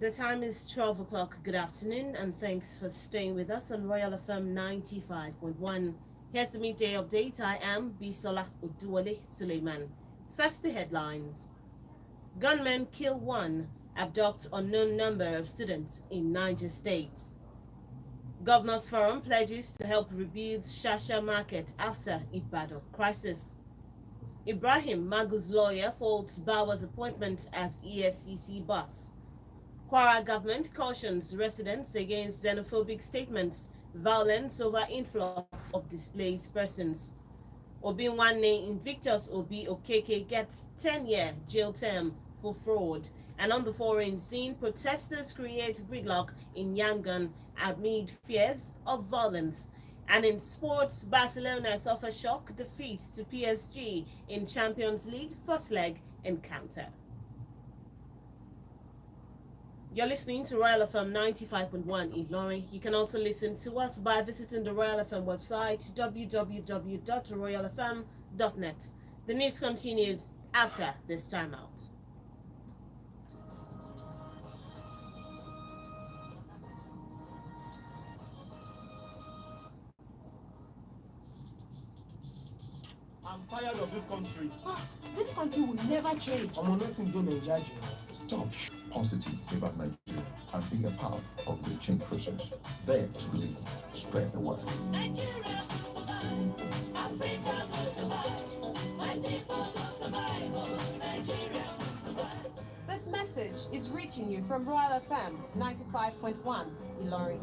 The time is 12 o'clock. Good afternoon, and thanks for staying with us on Royal FM 95.1. Here's the midday update. I am Bisola Uduwale Suleiman. First, the headlines. Gunmen kill one, abduct unknown number of students in Niger State. Governors Forum pledges to help rebuild Shasha Market after Ibadan crisis. Ibrahim Magu's lawyer faults Bawa's appointment as EFCC boss. Kwara government cautions residents against xenophobic statements, violence over influx of displaced persons. Obinwanne Invictus Obi Okeke gets 10-year jail term for fraud. And on the foreign scene, protesters create gridlock in Yangon amid fears of violence. And in sports, Barcelona suffer shock defeat to PSG in Champions League first leg encounter. You're listening to Royal FM 95.1 Ilorin. You can also listen to us by visiting the Royal FM website, www.royalfm.net. The news continues after this timeout. I'm tired of this country. This country will never change. I'm nothing doing in Nigeria. Stop positive about Nigeria and be a part of the change process. There to believe, spread the word. Nigeria will survive. Africa will survive. My people will survive. Nigeria will survive. This message is reaching you from Royal FM 95.1 Ilorin.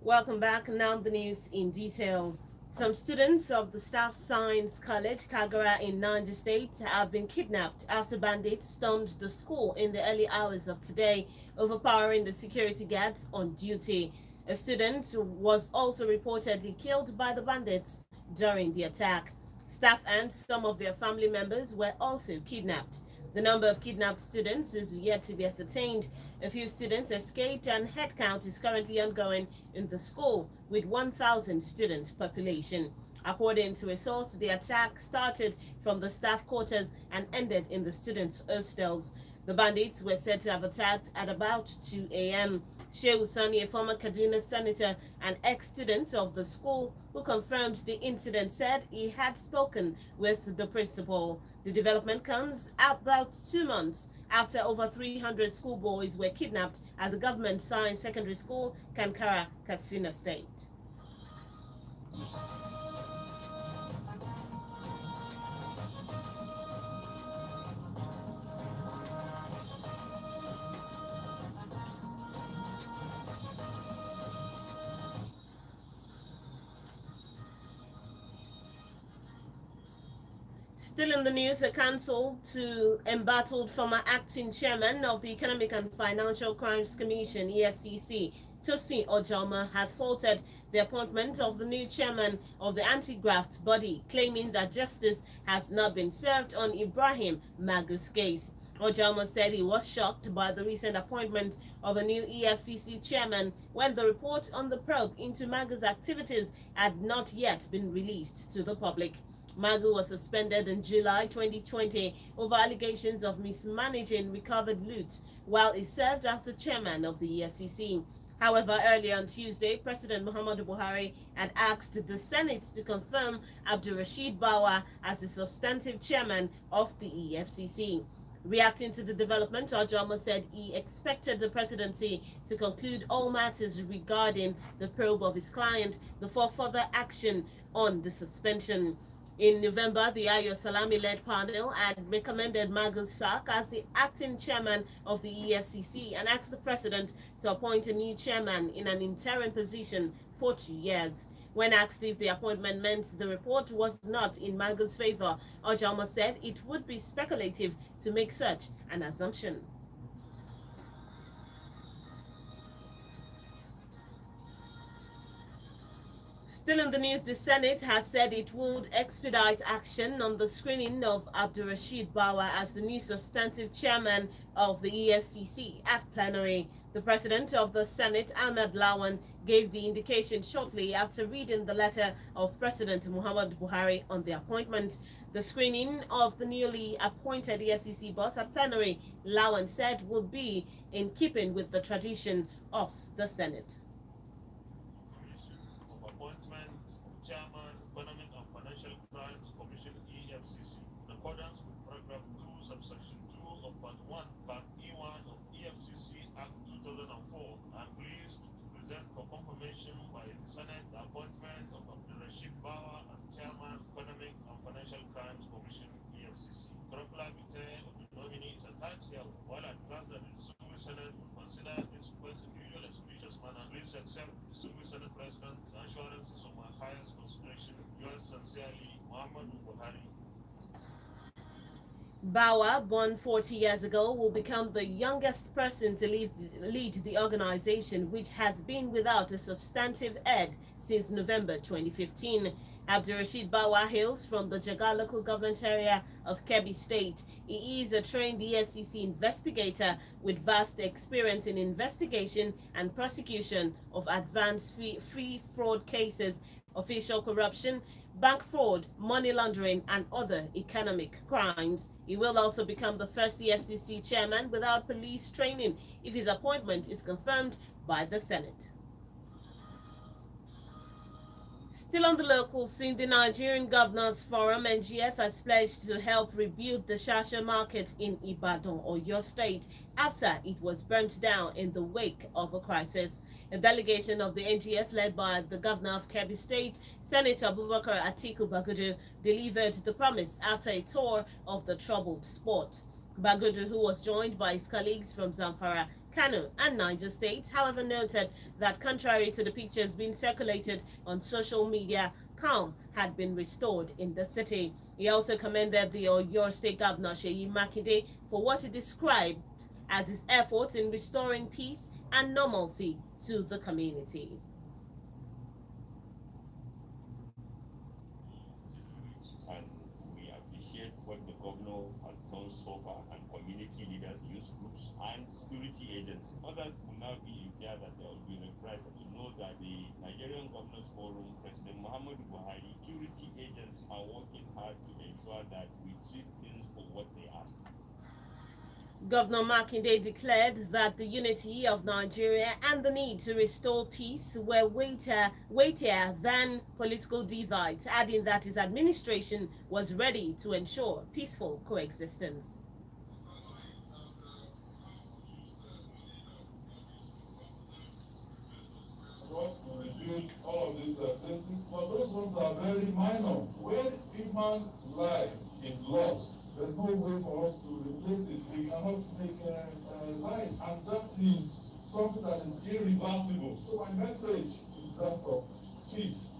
Welcome back. Now the news in detail. Some students of the Staff Science College, Kagara in Niger State, have been kidnapped after bandits stormed the school in the early hours of today, overpowering the security guards on duty. A student was also reportedly killed by the bandits during the attack. Staff and some of their family members were also kidnapped. The number of kidnapped students is yet to be ascertained. A few students escaped and headcount is currently ongoing in the school with 1,000 student population. According to a source, the attack started from the staff quarters and ended in the students' hostels. The bandits were said to have attacked at about 2 a.m. Shehu Sani, a former Kaduna senator and ex-student of the school who confirmed the incident, said he had spoken with the principal. The development comes about 2 months after over 300 schoolboys were kidnapped at the government science secondary school, Kankara, Katsina State. Still in the news, a council to embattled former acting chairman of the Economic and Financial Crimes Commission, EFCC, Tosin Ojoma, has faulted the appointment of the new chairman of the anti-graft body, claiming that justice has not been served on Ibrahim Magu's case. Ojama said he was shocked by the recent appointment of a new EFCC chairman when the report on the probe into Magu's activities had not yet been released to the public. Magu was suspended in July 2020 over allegations of mismanaging recovered loot while he served as the chairman of the EFCC. However, earlier on Tuesday, President Muhammadu Buhari had asked the Senate to confirm Abdulrasheed Bawa as the substantive chairman of the EFCC. Reacting to the development, Ojama said he expected the presidency to conclude all matters regarding the probe of his client before further action on the suspension. In November, the Ayo Salami-led panel had recommended Magu's sack as the acting chairman of the EFCC and asked the president to appoint a new chairman in an interim position for 2 years. When asked if the appointment meant the report was not in Magu's favor, Ojama said it would be speculative to make such an assumption. Still in the news, the Senate has said it would expedite action on the screening of Abdurrashid Bawa as the new substantive chairman of the EFCC at plenary. The president of the Senate, Ahmed Lawan, gave the indication shortly after reading the letter of President Muhammad Buhari on the appointment. The screening of the newly appointed EFCC boss at plenary, Lawan said, would be in keeping with the tradition of the Senate. Of appointment of Chairman, Economic and Financial Crimes Commission EFCC in accordance with paragraph 2, subsection 2 of part 1, part E1 of EFCC Act 2004. I'm pleased to present for confirmation by the Senate the appointment of Abdurrashid Bawa as Chairman, Economic and Financial Crimes Commission EFCC. Curricular vitae of the nominee is attached here. While I trust that the distinguished Senate will consider this request in the usual expeditious manner, please accept the distinguished Senate President's assurances of my highest consideration. Yours sincerely, Muhammad Buhari. Bawa, born 40 years ago, will become the youngest person to lead the organization, which has been without a substantive head since November 2015. Abdurrashid Bawa hails from the Jaga local government area of Kebbi State. He is a trained EFCC investigator with vast experience in investigation and prosecution of advanced free fraud cases, official corruption, bank fraud, money laundering, and other economic crimes. He will also become the first EFCC chairman without police training if his appointment is confirmed by the Senate. Still on the local scene, the Nigerian Governors Forum (NGF) has pledged to help rebuild the Shasha market in Ibadan, Oyo State, after it was burnt down in the wake of a crisis. A delegation of the NGF, led by the Governor of Kebbi State, Senator Abubakar Atiku Bagudu, delivered the promise after a tour of the troubled spot. Bagudu, who was joined by his colleagues from Zamfara, Kano, and Niger State, however, noted that contrary to the pictures being circulated on social media, calm had been restored in the city. He also commended the Oyo State Governor Seyi Makinde for what he described as his efforts in restoring peace and normalcy to the community. And we appreciate what the governor has done so far, and community leaders, youth groups, and security agencies. Others will now be here that there will be required to know that the Nigerian Governors Forum, President Muhammad Buhari, security agents are working hard to ensure that we treat things for what they are. Governor Makinde declared that the unity of Nigeria and the need to restore peace were weightier than political divides, adding that his administration was ready to ensure peaceful coexistence. To rebuild all of these places, but those ones are very minor. When human life is lost, there's no way for us to replace it. We cannot make life, and that is something that is irreversible. So my message is that of peace.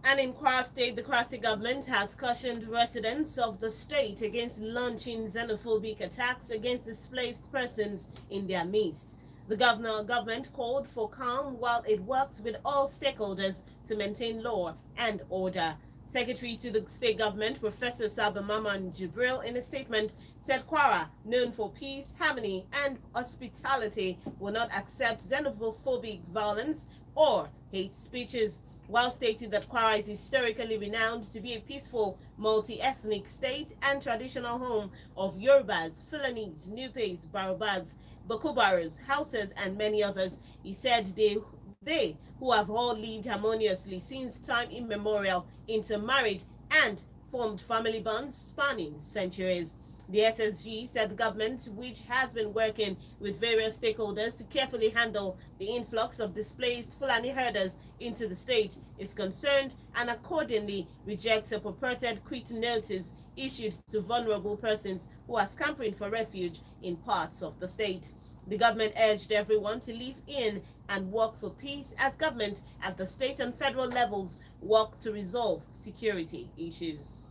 And in Kwara State, the Kwara State government has cautioned residents of the state against launching xenophobic attacks against displaced persons in their midst. The government called for calm while it works with all stakeholders to maintain law and order. Secretary to the state government, Professor Saba Maman Jibril, in a statement, said Kwara, known for peace, harmony, and hospitality, will not accept xenophobic violence or hate speeches, while stating that Kwara is historically renowned to be a peaceful, multi-ethnic state and traditional home of Yorubas, Fulanese, Nupes, Barobas, Bakubaras, Hausas, and many others. He said they who have all lived harmoniously since time immemorial, intermarried, and formed family bonds spanning centuries. The SSG said the government, which has been working with various stakeholders to carefully handle the influx of displaced Fulani herders into the state, is concerned and accordingly rejects a purported quit notice issued to vulnerable persons who are scampering for refuge in parts of the state. The government urged everyone to live in and work for peace as government at the state and federal levels work to resolve security issues.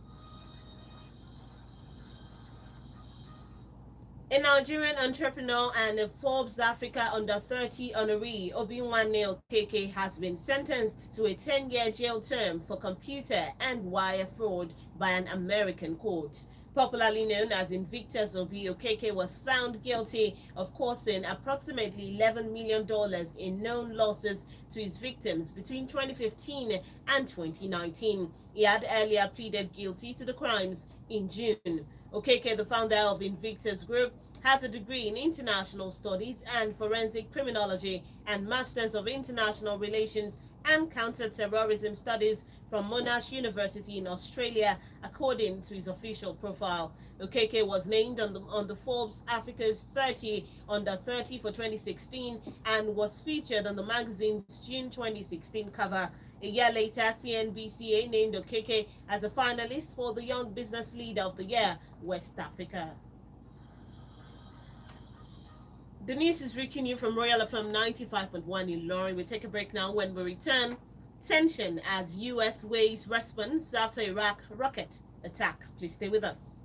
A Nigerian entrepreneur and a Forbes Africa Under 30 honoree, Obinwanne Okeke, has been sentenced to a 10-year jail term for computer and wire fraud by an American court. Popularly known as Invictus Obi, Okeke was found guilty of causing approximately $11 million in known losses to his victims between 2015 and 2019. He had earlier pleaded guilty to the crimes in June. Okeke, the founder of Invictus Group, has a degree in international studies and forensic criminology and Masters of International Relations and Counter-Terrorism Studies from Monash University in Australia, according to his official profile. Okeke was named on the Forbes Africa's 30 Under 30 for 2016 and was featured on the magazine's June 2016 cover. A year later, CNBCA named Okeke as a finalist for the Young Business Leader of the Year, West Africa. The news is reaching you from RoyalFM 95.1 in Lorry. We take a break now. When we return, tension as U.S. weighs response after Iraq rocket attack. Please stay with us.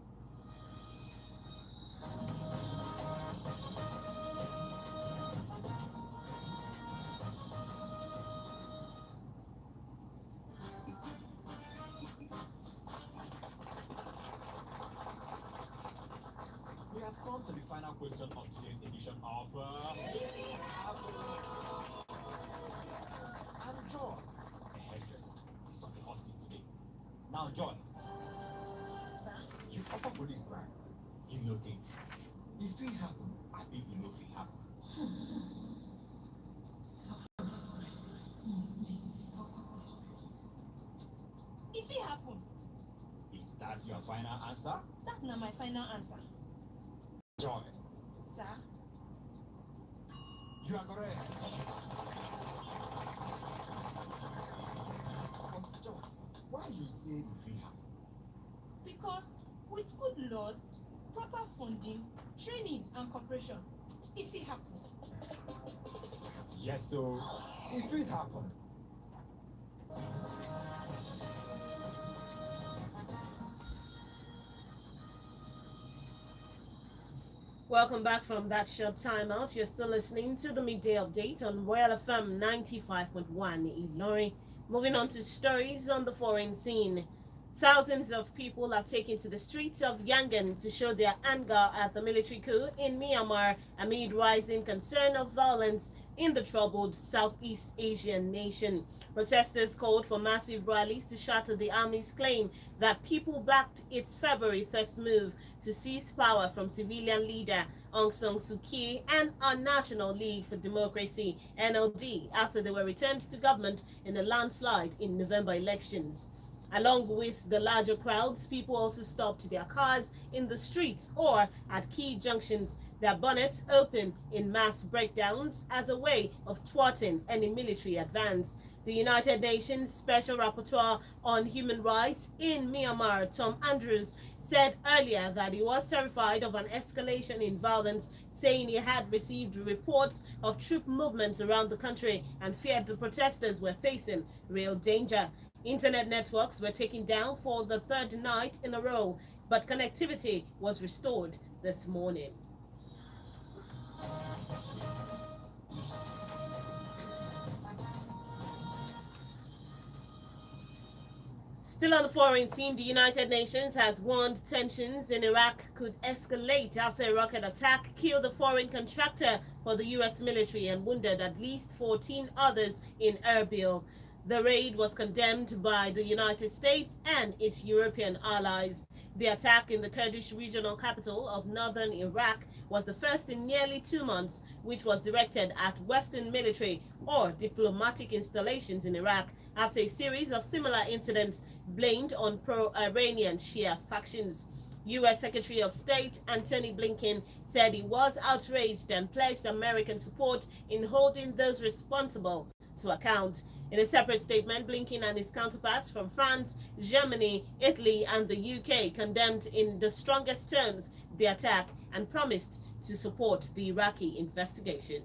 We have come to the final question of today's edition of and Joy, a hairdresser, is on the hot seat today. Now, Joy, you offer police bribe, you know thing. If it happen, I think you know if it happen. If it happen, Is that your final answer? that's not my final answer. Joy, Sir, you are correct. But Joy, why you say if it happen? because with good laws, proper funding, training, and cooperation, if it happens, Yes, so if it happen. Welcome back from that short time out. You're still listening to the midday update on RoyalFM 95.1 Ilorin. Moving on to stories on the foreign scene. Thousands of people have taken to the streets of Yangon to show their anger at the military coup in Myanmar amid rising concern of violence in the troubled Southeast Asian nation. Protesters called for massive rallies to shatter the army's claim that people backed its February 1st move to seize power from civilian leader Aung San Suu Kyi and our National League for Democracy (NLD) after they were returned to government in a landslide in November elections. Along with the larger crowds, people also stopped their cars in the streets or at key junctions, their bonnets open in mass breakdowns as a way of thwarting any military advance. The United Nations Special Rapporteur on Human Rights in Myanmar, Tom Andrews, said earlier that he was terrified of an escalation in violence, saying he had received reports of troop movements around the country and feared the protesters were facing real danger. Internet networks were taken down for the third night in a row, but connectivity was restored this morning. Still on the foreign scene, the United Nations has warned tensions in Iraq could escalate after a rocket attack killed a foreign contractor for the U.S. military and wounded at least 14 others in Erbil. The raid was condemned by the United States and its European allies. The attack in the Kurdish regional capital of northern Iraq was the first in nearly 2 months, which was directed at Western military or diplomatic installations in Iraq after a series of similar incidents blamed on pro-Iranian Shia factions. U.S. Secretary of State Antony Blinken said he was outraged and pledged American support in holding those responsible to account. In a separate statement, Blinken and his counterparts from France, Germany, Italy, and the UK condemned in the strongest terms the attack and promised to support the Iraqi investigation.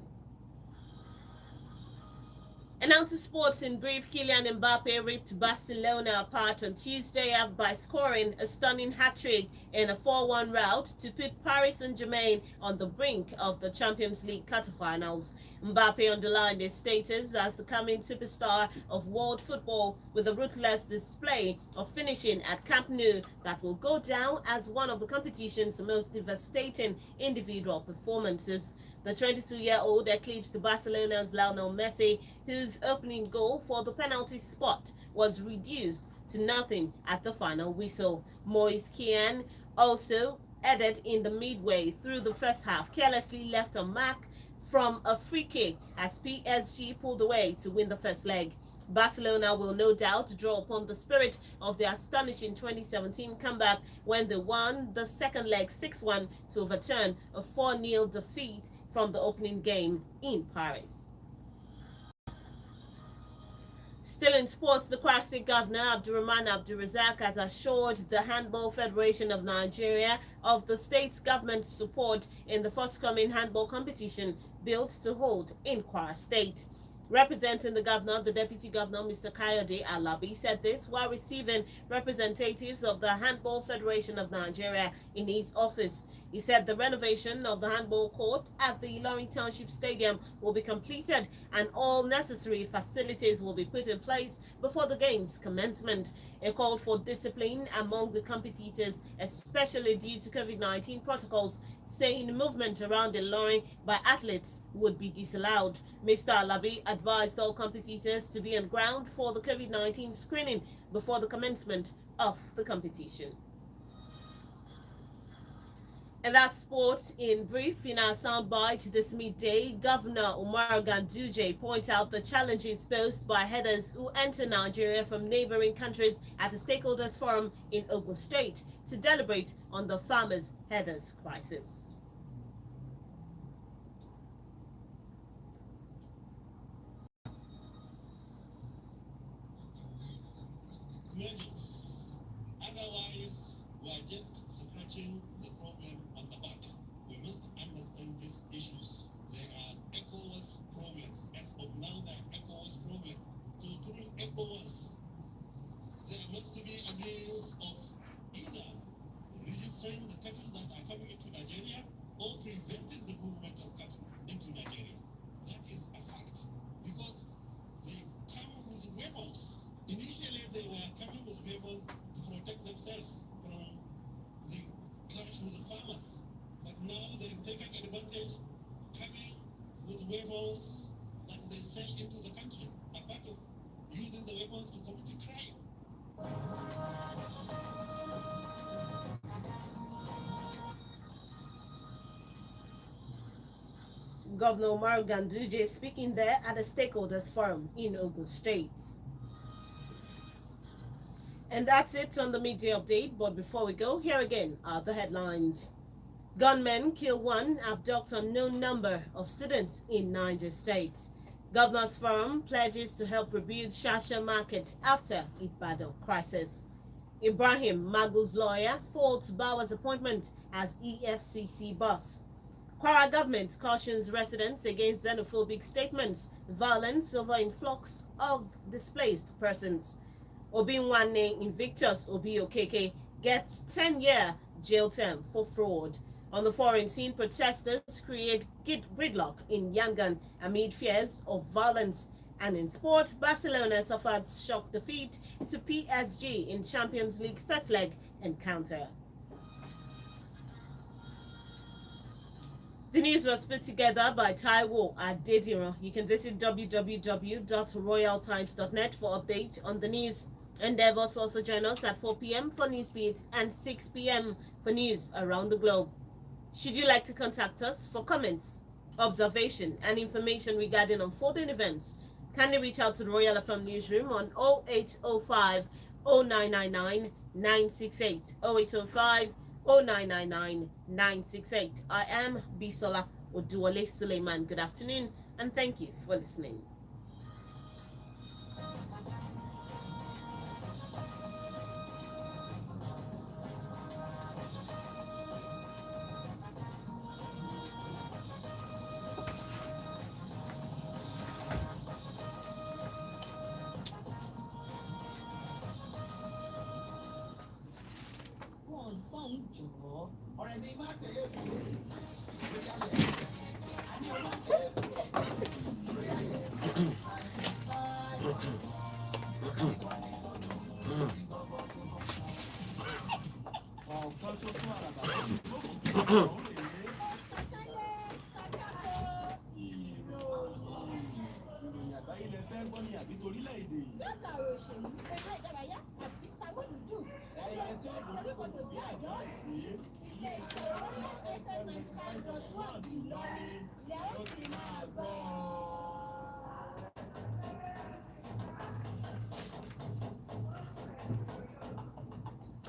And now to sports in brief. Kylian Mbappe ripped Barcelona apart on Tuesday by scoring a stunning hat-trick in a 4-1 rout to put Paris Saint-Germain on the brink of the Champions League quarterfinals. Mbappe underlined his status as the coming superstar of world football with a ruthless display of finishing at Camp Nou that will go down as one of the competition's most devastating individual performances. The 22-year-old eclipsed Barcelona's Lionel Messi, whose opening goal for the penalty spot was reduced to nothing at the final whistle. Moise Kean also added in the midway through the first half, carelessly left a mark from a free kick as PSG pulled away to win the first leg. Barcelona will no doubt draw upon the spirit of their astonishing 2017 comeback when they won the second leg 6-1 to overturn a 4-0 defeat from the opening game in Paris. Still in sports, the Kwara State Governor Abdurrahman Abdulrazak has assured the Handball Federation of Nigeria of the state's government's support in the forthcoming handball competition built to hold in Kwara State. Representing the governor, the deputy governor, Mr. Kayode Alabi, said this while receiving representatives of the Handball Federation of Nigeria in his office. He said the renovation of the handball court at the Ilorin Township Stadium will be completed and all necessary facilities will be put in place before the game's commencement. He called for discipline among the competitors, especially due to COVID-19 protocols, saying movement around Ilorin by athletes would be disallowed. Mr. Alabi advised all competitors to be on ground for the COVID-19 screening before the commencement of the competition. And that's sports in brief. In our soundbite this midday, Governor Umar Ganduje points out the challenges posed by headers who enter Nigeria from neighboring countries at a stakeholders forum in Ogun State to deliberate on the farmers' headers crisis. Measures. Otherwise, we are just scratching the problem on the back. We must understand these issues. There are ECOWAS problems. As of now, there are ECOWAS problems. So through ECOWAS, there must be a means of either registering the cattle that are coming into Nigeria or preventing the movement of cattle into Nigeria. That is a fact. Because they come with weapons. Initially, they were coming with weapons to protect themselves from the clash with the farmers. But now they've taken advantage, coming with weapons that they sell into the country, a part of using the weapons to commit crime. Governor Umar Ganduje speaking there at a stakeholders forum in Ogun State. And that's it on the media update. But before we go, here again are the headlines. Gunmen kill one, abduct unknown number of students in Niger State. Governor's Forum pledges to help rebuild Shasha Market after Ibadan crisis. Ibrahim Magu's lawyer faults Bawa's appointment as EFCC boss. Kwara government cautions residents against xenophobic statements, violence over influx of displaced persons. Obinwanne Invictus Obi Okeke gets 10-year jail term for fraud. On the foreign scene, protesters create gridlock in Yangon amid fears of violence. And in sport, Barcelona suffered shock defeat to PSG in Champions League first leg encounter. The news was put together by Taiwo Adediran. You can visit www.royaltimes.net for updates on the news. Endeavor to also join us at 4 p.m. for news beats and 6 p.m. for news around the globe. Should you like to contact us for comments, observation, and information regarding unfolding events, kindly reach out to the Royal FM newsroom on 0805 0999 968 0805 0999 968. I am Bisola Oduwale Suleiman. Good afternoon and thank you for listening.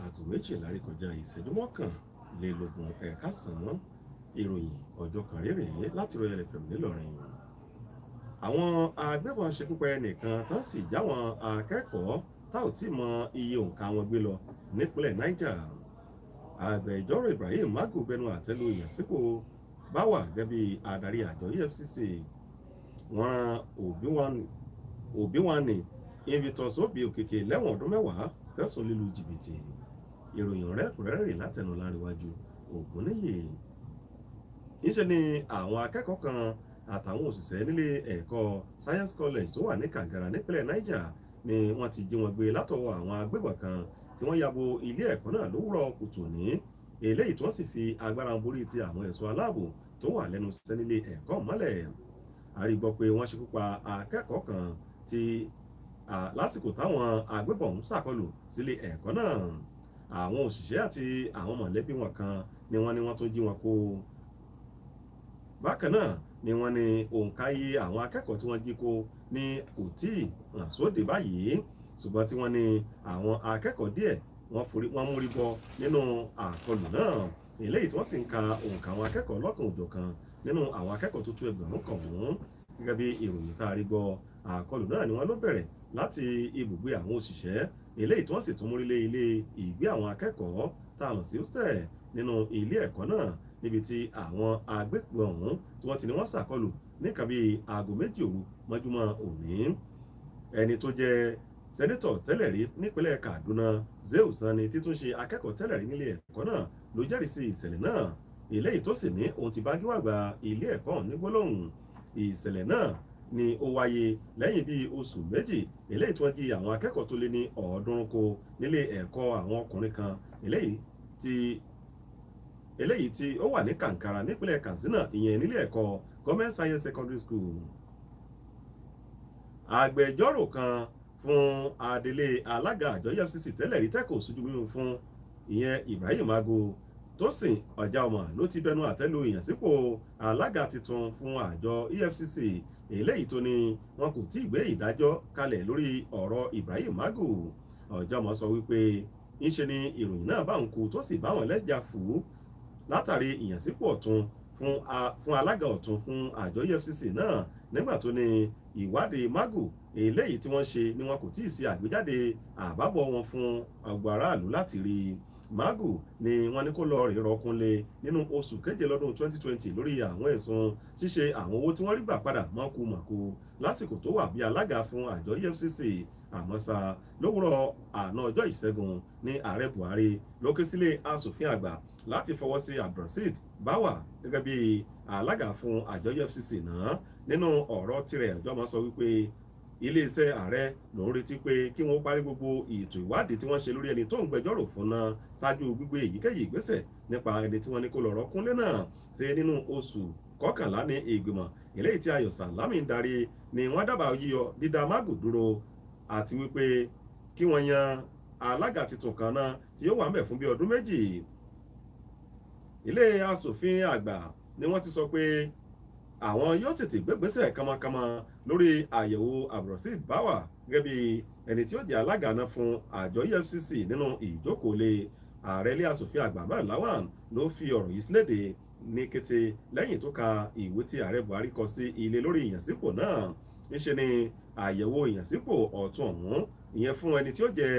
aago méjìlá rí kọjá ìṣẹ́jú mọ́kànlélógún ẹ̀ka sàn ìròyìn ọjọ́ kan rèé láti Royal FM nílọrin. Àwọn agbébọn ṣekúpa ẹnìkan tán sì jáwọn akẹ́kọ̀ọ́ tá ò tí mọ iye òǹkà wọn gbé lọ nípínlẹ̀ Niger. Agbẹjọ́rò Ibrahim Magu bẹnu àtẹ́lu ìyànsípò Báwà gẹ́gẹ́ bí adarí àjọ EFCC. Wọ́n rán Òbíwani Invitus Obi Òkèkè lẹ́wọ̀n ọdún 10 fẹ̀sùn lílu jìbìtì. Ìròyìn rẹ́kùnrẹ́rẹ́ látẹnu Láńrewájú Ògúnníyì. Níṣẹ́ ni àwọn akẹ́kọ̀ọ́ kan àtàwọn òṣìṣẹ́ nílé ẹ̀kọ́ Science College tó wà ní Kàngàrà nípínlẹ̀ Niger ni wọ́n ti jí wọn gbé látọwọ́ àwọn agbébọn kan tí wọ́n yabo ilé ẹ̀kọ́ náà lówùrọ̀ kùtù ní eléyìí tí wọ́n sì fi agbára borí ti àwọn ẹ̀ṣọ́ aláàbò tó wà lẹ́nu iṣẹ́ nílé ẹ̀kọ́ mọ́lẹ̀. A rí gbọ́ pé wọ́n ṣekú pa akẹ́kọ̀ọ́ kan tí lásìkò táwọn agbébọn ń ṣàkọlù sílé ẹ̀kọ́ náà. Àwọn òṣìṣẹ́ àti àwọn mọ̀lẹ́bí wọn kan ni wọ́n tó jí wọn kó. Bákan náà ni wọ́n ní òǹkà iye àwọn akẹ́kọ̀ọ́ tí wọ́n jí kó ní kò tí ì hàn sóde báyìí, ṣùgbọ́n tí wọ́n ní àwọn akẹ́kọ̀ọ́ díẹ̀ wọ́n múrí bọ́ nínú àkọlù náà, eléyìí tí wọ́n sì ń ka òǹkà àwọn akẹ́kọ̀ọ́ lọ́kàn òjọ̀kan nínú àwọn akẹ́kọ̀ọ́ tó tó ẹgbẹ̀rún kan ọ̀hún. Gẹ́gẹ́ bí ìròyìn tá a rí gbọ́, àkọlù náà ni wọ́n ló bẹ̀rẹ̀ láti ibùgbé àwọn òṣìṣẹ́, eléyìí tí wọ́n sì tún múrí lé ilé ìgbé àwọn akẹ́kọ̀ọ́ tá a mọ̀ sí hostel nínú ilé ẹ̀kọ́ náà, níbi tí àwọn agbébọn ọ̀hún tí wọ́n ti ní wọ́n ṣàkọlù ní nǹkan bíi aago 2 òru mọ́júmọ́ òní. Ẹni tó jẹ́ sẹ́nítọ̀ tẹ́lẹ̀ rí nípínlẹ̀ Kaduna Zeu Sani títún ṣe akẹ́kọ̀ọ́ tẹ́lẹ̀ rí nílé ẹ̀kọ́ náà ló jẹ́rìí sí ìṣẹ̀lẹ̀ náà, eléyìí tó sì ní òun ti bá gíwàgbà ilé ẹ̀kọ́ ní gbólóhùn. Ìṣẹ̀lẹ̀ náà ni ó wáyé lẹ́yìn bíi oṣù méjì eléyìí tí wọ́n jí àwọn akẹ́kọ̀ọ́ tó lé ní 300 kó nílé ẹ̀kọ́ àwọn ọkùnrin kan eléyìí tí ó wà ní Kankara nípínlẹ̀ Katsina, ìyẹn nílé ẹ̀kọ́ Government Science Secondary School. Agbẹjọ́rò kan fún adelé alága àjọ EFCC tẹ́lẹ̀ rí tẹ́kọ̀ sójú mímu fún ìyẹn Ibrahim Magu Tósìn Ọ̀jáọmọ ló ti bẹnu àtẹ́lu ìyànsípò alága tuntun fún àjọ EFCC, eléyìí tó ní wọn kò tí ì gbé ìdájọ́ kalẹ̀ lórí ọ̀rọ̀ Ibrahim Magu. Ọ̀jáọmọ sọ wípé ńṣe ni ìròyìn náà bá ń kú tó sì bá wọn lẹ́jà fú látàrí ìyànsípò ọ̀tún fún alága ọ̀tún fún àjọ EFCC náà, nígbà tó ní ìwádìí Magu eléyìí tí wọ́n ṣe ni wọn kò tí ì ṣe àgbéjáde àbábọ̀ wọn fún ọgbà aráàlú láti rí. Magu ni wọ́n ní kó lọ rí rọkúnlé nínú oṣù keje lọ́dún 2020 lórí àwọn ẹ̀sùn ṣíṣe àwọn owó tí wọ́n rí gbà padà mọ́kùmọ̀kù lásìkò tó wà bí alága fún àjọ EFCC. Àmọ́ ṣá lówùrọ̀ àná ọjọ́ ìṣẹ́gun ní ààrẹ Buhari ló ké sílé aṣòfin àgbà láti fọwọ́ sí Abdulrasheed Báwà gẹ́gẹ́ bí alága fún àjọ EFCC náà. Nínú ọ̀rọ̀ tirẹ̀, Ọ̀jáọmọ sọ wípé iléeṣẹ́ ààrẹ ló ń retí pé kí wọ́n parí gbogbo ètò ìwádìí tí wọ́n ṣe lórí ẹni tó ń gbẹjọ́rò fún náà ṣáájú gbígbé èyíkéyìí ìgbésẹ̀ nípa ẹni tí wọ́n ní kó lọ rọ́kúnlé náà. Ṣe nínú oṣù kọkànlá ní ìgbìmọ̀ eléyìí tí Ayọ̀ Sàlámì ń darí ni wọ́n dábàá yíyọ dídá Magu dúró àti wípé kí wọ́n yan alága tuntun kan náà tí ó wà ń bẹ̀ fún bí ọdún 2. Ilé aṣòfin àgbà ni wọ́n ti sọ pé àwọn yóò tètè gbégbésẹ̀ kánmọ́kánmọ́ lórí àyẹ̀wò Abdulrasheed Báwà gẹ́gẹ́ bí ẹni tí ó jẹ́ alága náà fún àjọ EFCC nínú ìjókòólé. Ààrẹ ilé aṣòfin àgbà Ahmed Lawan ló fi ọ̀rọ̀ yìí sílédè ní kété lẹ́yìn tó ka ìwé tí ààrẹ Buhari kọ sí ilé lórí ìyànsípò náà. Níṣe ni àyẹ̀wò ìyànsípò ọ̀tún ọ̀hún ìyẹn fún ẹni tí ó jẹ́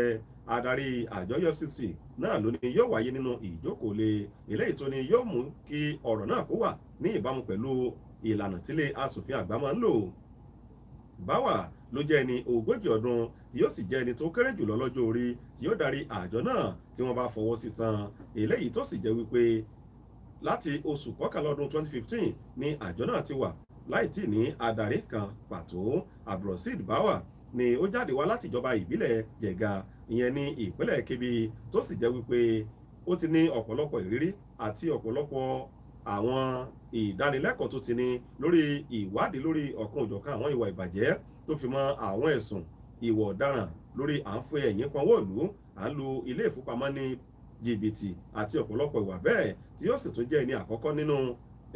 adarí àjọ EFCC náà ló ní yóò wáyé nínú ìjókòólé, eléyìí tó ní yóò mú kí ọ̀rọ̀ náà kó wà ní ìbámu pẹ̀lú ìlànà tílé aṣòfin àgbà máa ń lò. Báwà ló jẹ́ ẹni 40 ọdún tí yóò sì jẹ́ ẹni tó kéré jùlọ lọ́jọ́ orí tí yóò darí àjọ náà tí wọ́n bá fọwọ́ sí tán, eléyìí tó sì jẹ́ wípé láti oṣù kọkànlá ọdún 2015 ni àjọ náà ti wà láì tí ní adarí kan pàtó. Abdulrasheed Bawa ni ó jáde wá láti ìjọba ìbílẹ̀ Jẹ̀ga ìyẹn ní ìpínlẹ̀ Kebbi tó sì jẹ́ wípé ó ti ní ọ̀pọ̀lọpọ̀ ìrírí àti ọ̀pọ̀lọpọ̀ àwọn ìdánilẹ́kọ̀ọ́ tó ti ní lórí ìwádìí lórí ọ̀kan òjọ̀kan àwọn ìwà ìbàjẹ́ tó fi mọ́ àwọn ẹ̀sùn ìwà ọ̀daràn lórí à ń fi ẹ̀yìn pọnwó ìlú, à ń lu ilé ìfowópamọ́ ní jìbìtì àti ọ̀pọ̀lọpọ̀ ìwà bẹ́ẹ̀ tí ó sì tún jẹ́ ẹni àkọ́kọ́ nínú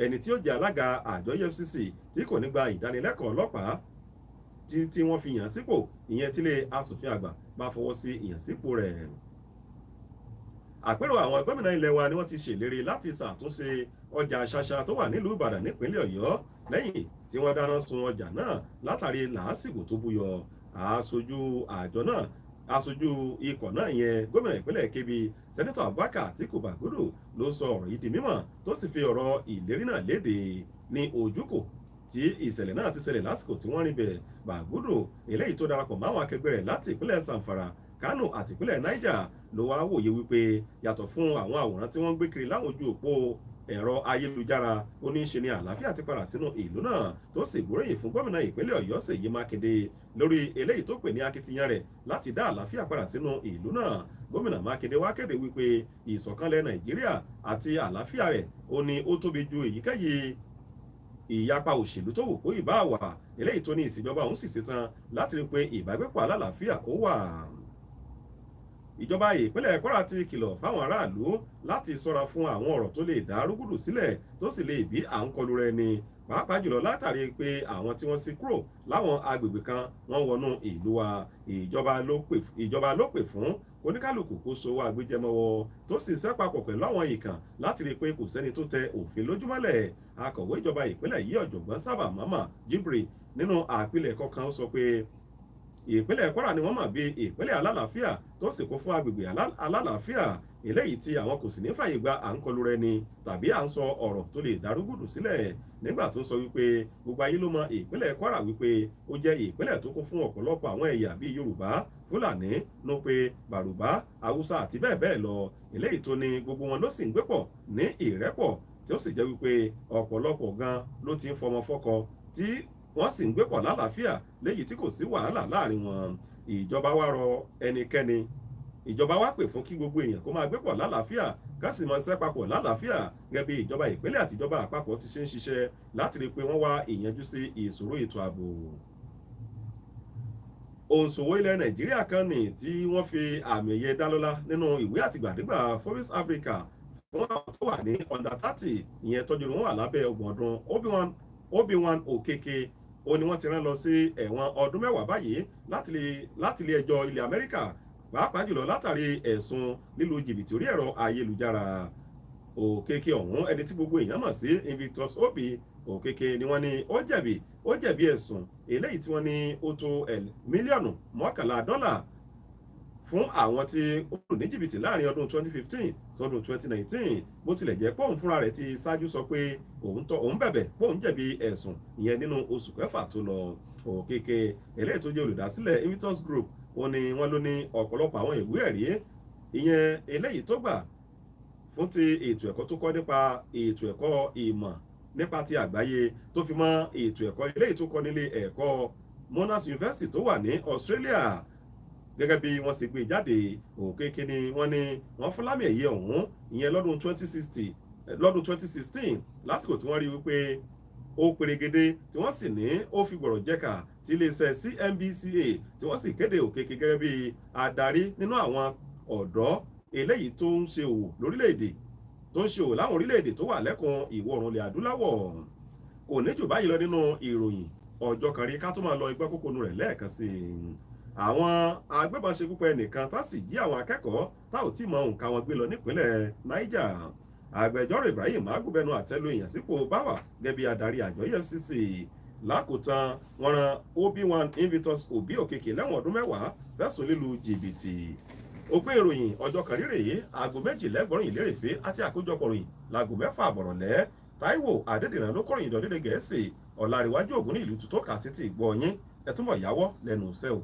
ẹni tí ó jẹ́ alága àjọ EFCC tí kò ní gba ìdánilẹ́kọ̀ọ́ ọlọ́pàá tí wọ́n fi yàn sípò ìyẹn tílé asòfin àgbà bá fọwọ́ sí ìyànsípò rẹ̀. Àpérò àwọn gómìnà ilẹ̀ wa ni wọ́n ti ṣèlérí láti ṣàtúnṣe ọjà ṣàṣà tó wà nílùú Ìbàdàn nípínlẹ̀ Ọ̀yọ́ lẹ́yìn tí wọ́n dáná sun ọjà náà látàrí làásìgbò tó búyọ. Aṣojú ikọ̀ náà yẹn gómìnà ìpínlẹ̀ Kebbi sẹ́nitọ̀ Abubakar Atiku Bagudu ló sọ ọ̀rọ̀ yìí di mímọ̀ tó sì fi ọ̀rọ̀ ìlérí náà léde ní ojúkò tí ìṣẹ̀lẹ̀ náà ti ṣẹlẹ̀ lásìkò tí wọ́n rí bẹ̀. Bagudu eléyìí tó darapọ̀ máwọn akẹgbẹ́ rẹ̀ láti ìpínlẹ̀ Zamfara, Kano àti ìpínlẹ̀ Niger ló wá wòye wípé yàtọ̀ fún àwọn àwòrán tí wọ́n ń gbé kiri láwọn ojú òpó ẹ̀rọ ayélujára ó ní í ṣe ni àlàáfíà ti padà sínú ìlú náà tó sì gbóríyìn fún gómìnà ìpínlẹ̀ Ọ̀yọ́ Ṣèyí Mákindé lórí eléyìí tó pè ní akitiyan rẹ̀ láti dá àlàáfíà padà sínú ìlú náà. Gómìnà Mákindé wá kéde wípé ìṣọ̀kanlẹ̀ Nàìjíríà àti àlàáfíà rẹ̀ ó ní ó tóbi ju èyíkéyìí ìyapa òṣèlú tó wù kó ìbá wà, eléyìí tó ní ìṣèjọba òun sì ṣetán láti rí pé ìbágbépọ̀ alálàáfíà ó wà. Ìjọba ìpínlẹ̀ Kwara ti kìlọ̀ fáwọn aráàlú láti ṣọ́ra fún àwọn ọ̀rọ̀ tó lè dá rúgùdù sílẹ̀ tó sì lè bí à ń kọlu rẹ̀ ni, pàápàá jùlọ látàrí pé àwọn tí wọ́n sì kúrò láwọn agbègbè kan wọ́n wọnú ìlú wa. Ìjọba ló pè fún oníkálùkù kó so agbẹjẹmọ́wọ́ tó sì ṣẹ́ papọ̀ pẹ̀lú àwọn ìkàn láti rí i pé kò sẹ́ni tó tẹ òfin lójúmọ́lẹ̀. Akọ̀wé ìjọba ìpínlẹ̀ yìí ọ̀jọ̀gbọ́n Sábà Mama Jibril nínú àpilẹ̀kọ kan sọ pé ìpínlẹ̀ Kwara ni wọ́n mọ̀ bí ìpínlẹ̀ alálàáfíà tó sì kún fún agbègbè alálàáfíà eléyìí tí àwọn kò sì ní fàyè gba à ń kọlu rẹ ni tàbí à ń sọ ọ̀rọ̀ tó lè darúgùdù sílẹ̀. Nígbà tó sọ wípé gbogbo ayé ló mọ ìpínlẹ̀ Kwara wípé ó jẹ́ ìpínlẹ̀ tó kún fún ọ̀pọ̀lọpọ̀ àwọn ẹ̀yà bíi Yorùbá, Fúlàní, Núpe, Bàrùbá, Haúsá àti bẹ́ẹ̀ bẹ́ẹ̀ lọ, eléyìí tó ní gbogbo wọn ló sì ń gbé pọ̀ ní ìrẹ́pọ̀ tí ó sì jẹ́ wípé ọ̀pọ̀lọpọ̀ gan ló ti ń fọmọ fọ́kọ tí wọ́n sì ń gbé pọ̀ lálàáfíà léyìí tí kò sí wàhálà láàrin wọn. Ìjọba wa rọ ẹnikẹ́ni ìjọba wa pè fún kí gbogbo èèyàn kó máa gbé pọ̀ lálàáfíà ká sì máa ṣẹ́ papọ̀ lálàáfíà gẹ́gẹ́ bí ìjọba ìpínlẹ̀ àti ìjọba àpapọ̀ ti ṣe ń ṣiṣẹ́ láti rí i pé wọ́n wá ìyanjú sí ìṣòro ètò ààbò. Òǹṣòwò ilẹ̀ Nàìjíríà kan ní tí wọ́n fi àmì ẹ̀yẹ dálọ́lá nínú ìwé àtìgbàdégbà Forbes Africa fún àwọn tó wà ní under 30 ìyẹn tọ́jú wọn wà lábẹ́ ọgbọ̀n ọdún Obi-Wan Okeke ó ní wọ́n ti rán lọ sí ẹ̀wọ̀n ọdún 10 báyìí láti ilé ẹjọ́ ilẹ̀ Amẹ́ríkà pàápàá jùlọ látàrí ẹ̀sùn lílu jìbìtì orí ẹ̀rọ ayélujára. Okeke ọ̀hún ẹni tí gbogbo èèyàn mọ̀ sí Invictus Obi Okeke ni wọ́n ní ó jẹ̀bi ẹ̀sùn eléyìí tí wọ́n ní ó tó mílíọ̀nù $11 fún àwọn tí ó lù ní jìbìtì láàrin ọdún 2015 sọdún 2019 bó tilẹ̀ jẹ́ pé òun fúnra rẹ̀ ti ṣáájú sọ pé òun bẹ̀bẹ̀ pé òun jẹ̀bi ẹ̀sùn ìyẹn nínú oṣù kẹfà tó lọ. Okeke eléyìí tó jẹ́ olùdásílẹ̀ Invictus Group ó ní wọ́n ló ní ọ̀pọ̀lọpọ̀ àwọn ìwé ẹ̀rí ìyẹn eléyìí tó gbà fún ti ètò ẹ̀kọ́ tó kọ́ nípa ètò ẹ̀kọ́ ìmọ̀ nípa ti àgbáyé tó fi mọ́ ètò ẹ̀kọ́ eléyìí tó kọ́ nílé ẹ̀kọ́ Monash University tó wà ní Australia. Gẹ́gẹ́ bí wọ́n sì gbé jáde, Okeke ni wọ́n ní wọ́n fún lámì ẹ̀yẹ ọ̀hún ìyẹn lọ́dún 2016 lásìkò tí wọ́n rí wípé ó perégedé tí wọ́n sì ní ó fi gbọ̀rọ̀ jẹ́ka tí iléeṣẹ́ CNBCA tí wọ́n sì kéde Okeke gẹ́gẹ́ bí adarí nínú àwọn ọ̀dọ́ eléyìí tó ń ṣe òwò lórílẹ̀-èdè tó ń ṣe òwò láwọn orílẹ̀-èdè tó wà lẹ́kùn ìwọ̀ oòrùn ilẹ̀ adúláwọ̀. Kò ní jù báyìí lọ nínú ìròyìn ọjọ́ kan rí ká tó máa lọ igbá kókónú rẹ̀ lẹ́ẹ̀kan sí i. Àwọn agbébọn ṣekú pa ẹnìkan tá sì jí àwọn akẹ́kọ̀ọ́ tá ò tí mọ òǹkà wọn gbé lọ nípínlẹ̀ Niger. Agbẹjọ́rò Ibrahim Agbubẹnu àtẹ́lu ìyànsípò Báwà gẹ́gẹ́ bí adarí àjọ EFCC. Lákòótán wọ́n ran Obi-Wan Invictus Obi Okeke lẹ́wọ̀n ọdún 10 fẹ̀sùn lílu jìbìtì. Òpin ìròyìn ọjọ́ kan rírè yìí aago 2 lẹ́gbọ̀rìn lérèfé àti àkójọpọ̀ ròyìn láago 6 àbọ̀rọ̀lẹ́. Táíwò Adédìran ló kọ̀ròyìn ìdọ̀lédè Gẹ̀ẹ́sì. Ọ̀làríwájú Ògún ní ìlú Tuntun kà sí ti ìgbọ́ yín ẹ túnbọ̀ yáwọ́ lẹ́nu iṣẹ́ o.